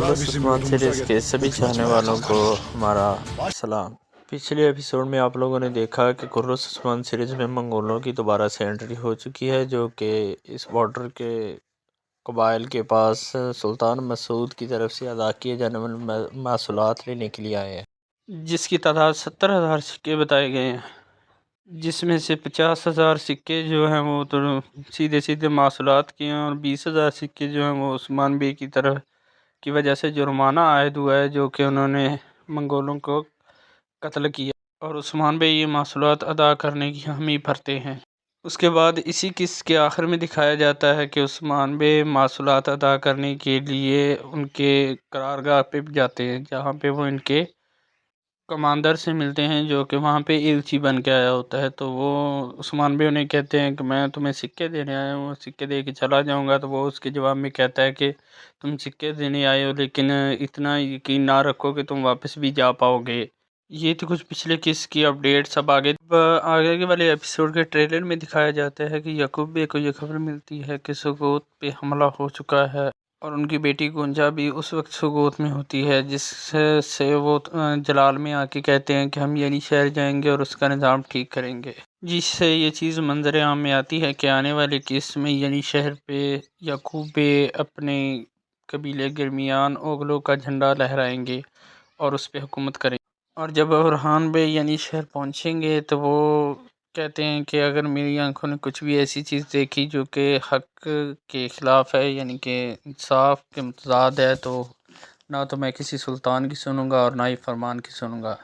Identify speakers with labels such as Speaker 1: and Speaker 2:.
Speaker 1: قرۃ عثمان series کے سبھی چاہنے والوں کو ہمارا سلام۔ پچھلے ایپیسوڈ میں آپ لوگوں نے دیکھا کہ قرۃ عثمان سیریز میں منگولوں کی دوبارہ سے انٹری ہو چکی ہے، جو کہ اس بارڈر کے قبائل کے پاس سلطان مسعود کی طرف سے ادا کیے جانے والے محصولات لینے کے لیے آئے ہیں، جس کی تعداد 70,000 سکے بتائے گئے ہیں، جس میں سے 50,000 سکے جو ہیں وہ تو سیدھے سیدھے محصولات کے ہیں، اور 20,000 سکے جو ہیں وہ عثمان بے کی طرف کی وجہ سے جرمانہ عائد ہوا ہے، جو کہ انہوں نے منگولوں کو قتل کیا، اور عثمان بے یہ محصولات ادا کرنے کی حامی بھرتے ہیں۔ اس کے بعد اسی قصے کے آخر میں دکھایا جاتا ہے کہ عثمان بے محصولات ادا کرنے کے لیے ان کے قرارگاہ پہ جاتے ہیں، جہاں پہ وہ ان کے کمانڈر سے ملتے ہیں، جو کہ وہاں پہ ایلچی بن کے آیا ہوتا ہے۔ تو وہ عثمان بے انہیں کہتے ہیں کہ میں تمہیں سکے دینے آیا ہوں، سکے دے کے چلا جاؤں گا۔ تو وہ اس کے جواب میں کہتا ہے کہ تم سکے دینے آئے ہو، لیکن اتنا یقین نہ رکھو کہ تم واپس بھی جا پاؤ گے۔ یہ تو کچھ پچھلے قصے کی اپڈیٹ۔ سب آگے کے والے ایپیسوڈ کے ٹریلر میں دکھایا جاتا ہے کہ یعقوب بے کو یہ خبر ملتی ہے کہ سوگوت پہ حملہ ہو چکا ہے، اور ان کی بیٹی گونجا بھی اس وقت سوگوت میں ہوتی ہے، جس سے وہ جلال میں آ کے کہتے ہیں کہ ہم یعنی شہر جائیں گے اور اس کا نظام ٹھیک کریں گے، جس سے یہ چیز منظر عام میں آتی ہے کہ آنے والے کیس میں یعنی شہر پہ یعقوب بے اپنے قبیلے درمیان اوغلوں کا جھنڈا لہرائیں گے اور اس پہ حکومت کریں گے۔ اور جب برہان بے یعنی شہر پہنچیں گے تو وہ کہتے ہیں کہ اگر میری آنکھوں نے کچھ بھی ایسی چیز دیکھی جو کہ حق کے خلاف ہے، یعنی کہ انصاف کے متضاد ہے، تو نہ تو میں کسی سلطان کی سنوں گا اور نہ ہی فرمان کی سنوں گا۔